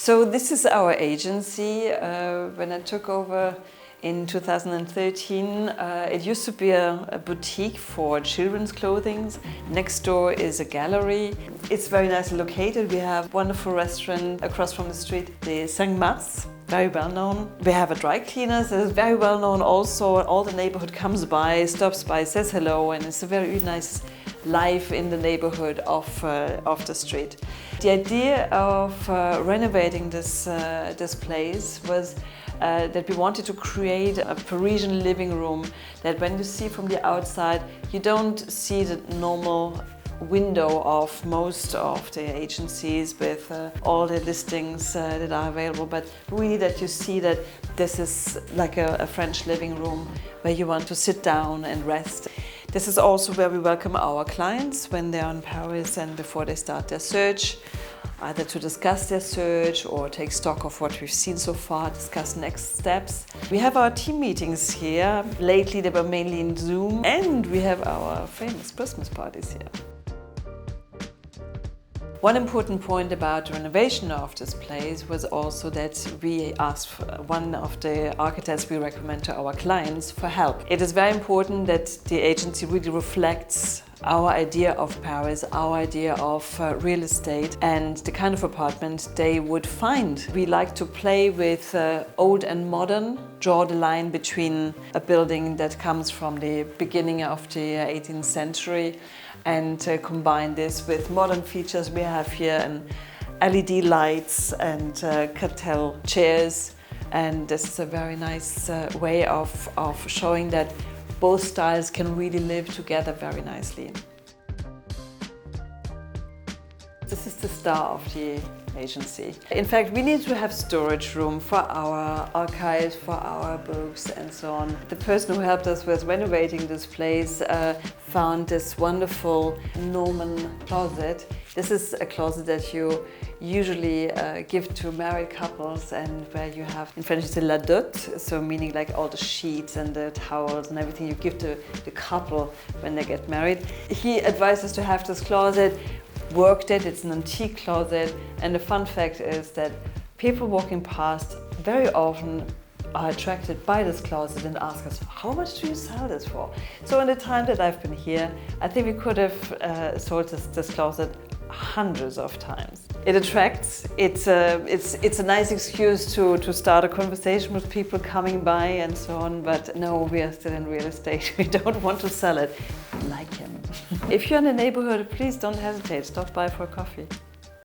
So this is our agency. When I took over in 2013, it used to be a boutique for children's clothing. Next door is a gallery. It's very nicely located. We have a wonderful restaurant across from the street, the St. Mats, very well known. We have a dry cleaner that is very well known also. All the neighborhood comes by, stops by, says hello, and it's a very nice life in the neighborhood of the street. The idea of renovating this place was that we wanted to create a Parisian living room that when you see from the outside, you don't see the normal window of most of the agencies with all the listings that are available, but really that you see that this is like a French living room where you want to sit down and rest. This is also where we welcome our clients when they're in Paris and before they start their search, either to discuss their search or take stock of what we've seen so far, discuss next steps. We have our team meetings here. Lately they were mainly in Zoom, and we have our famous Christmas parties here. One important point about the renovation of this place was also that we asked one of the architects we recommend to our clients for help. It is very important that the agency really reflects our idea of Paris, our idea of real estate and the kind of apartment they would find. We like to play with old and modern, draw the line between a building that comes from the beginning of the 18th century and combine this with modern features. We have here LED lights and cartel chairs, and this is a very nice way of showing that both styles can really live together very nicely. This is the star of the agency. In fact, we need to have storage room for our archives, for our books and so on. The person who helped us with renovating this place found this wonderful Norman closet. This is a closet that you usually give to married couples, and where you have, in French it's la dot, so meaning like all the sheets and the towels and everything you give to the couple when they get married. He advised us to have this closet, worked it, it's an antique closet, and the fun fact is that people walking past very often are attracted by this closet and ask us, how much do you sell this for? So in the time that I've been here, I think we could have sold this closet hundreds of times. It attracts, it's a nice excuse to start a conversation with people coming by and so on, but no, we are still in real estate. We don't want to sell it. Like him. If you're in the neighborhood, please don't hesitate, stop by for a coffee.